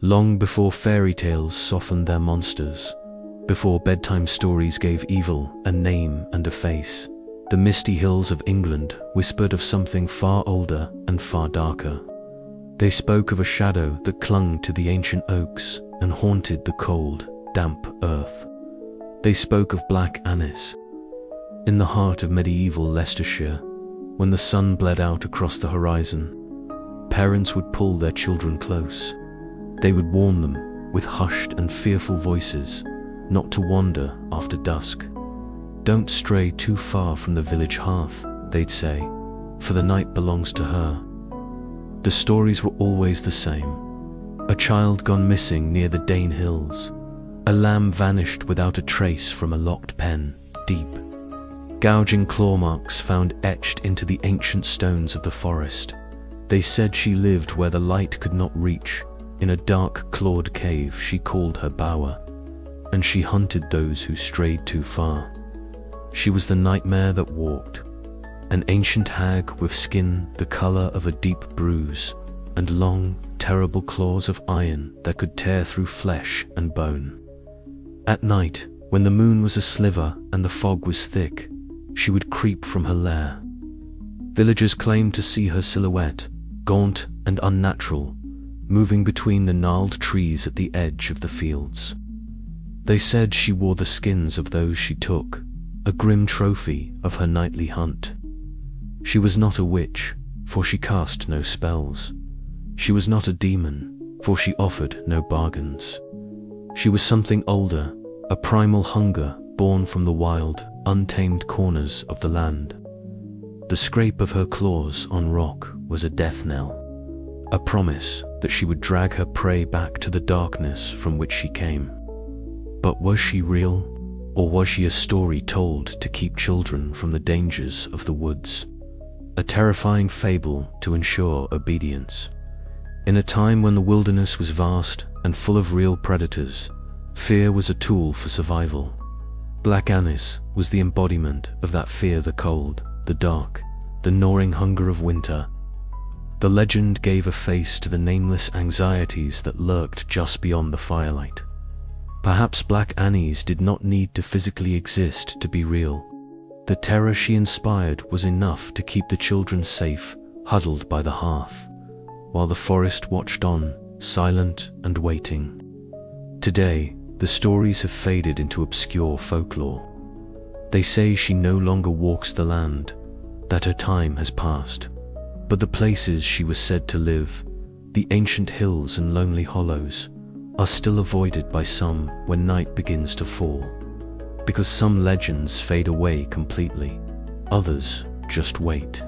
long before fairy tales softened their monsters, before bedtime stories gave evil a name and a face. The misty hills of England whispered of something far older and far darker. They spoke of a shadow that clung to the ancient oaks and haunted the cold, damp earth. They spoke of Black Annis. In the heart of medieval Leicestershire, when the sun bled out across the horizon, parents would pull their children close. They would warn them with hushed and fearful voices not to wander after dusk. "Don't stray too far from the village hearth," they'd say, "for the night belongs to her." The stories were always the same. A child gone missing near the Dane Hills. A lamb vanished without a trace from a locked pen, deep. Gouging claw marks found etched into the ancient stones of the forest. They said she lived where the light could not reach, in a dark clawed cave she called her bower, and she hunted those who strayed too far. She was the nightmare that walked, an ancient hag with skin the color of a deep bruise, and long, terrible claws of iron that could tear through flesh and bone. At night, when the moon was a sliver and the fog was thick, she would creep from her lair. Villagers claimed to see her silhouette, gaunt and unnatural, moving between the gnarled trees at the edge of the fields. They said she wore the skins of those she took, a grim trophy of her nightly hunt. She was not a witch, for she cast no spells. She was not a demon, for she offered no bargains. She was something older, a primal hunger born from the wild, untamed corners of the land. The scrape of her claws on rock was a death knell, a promise that she would drag her prey back to the darkness from which she came. But was she real, or was she a story told to keep children from the dangers of the woods? A terrifying fable to ensure obedience. In a time when the wilderness was vast and full of real predators, fear was a tool for survival. Black Annis was the embodiment of that fear, the cold, the dark, the gnawing hunger of winter. The legend gave a face to the nameless anxieties that lurked just beyond the firelight. Perhaps Black Annis did not need to physically exist to be real. The terror she inspired was enough to keep the children safe, huddled by the hearth, while the forest watched on, silent and waiting. Today, the stories have faded into obscure folklore. They say she no longer walks the land, that her time has passed. But the places she was said to live, the ancient hills and lonely hollows, are still avoided by some when night begins to fall. Because some legends fade away completely, others just wait.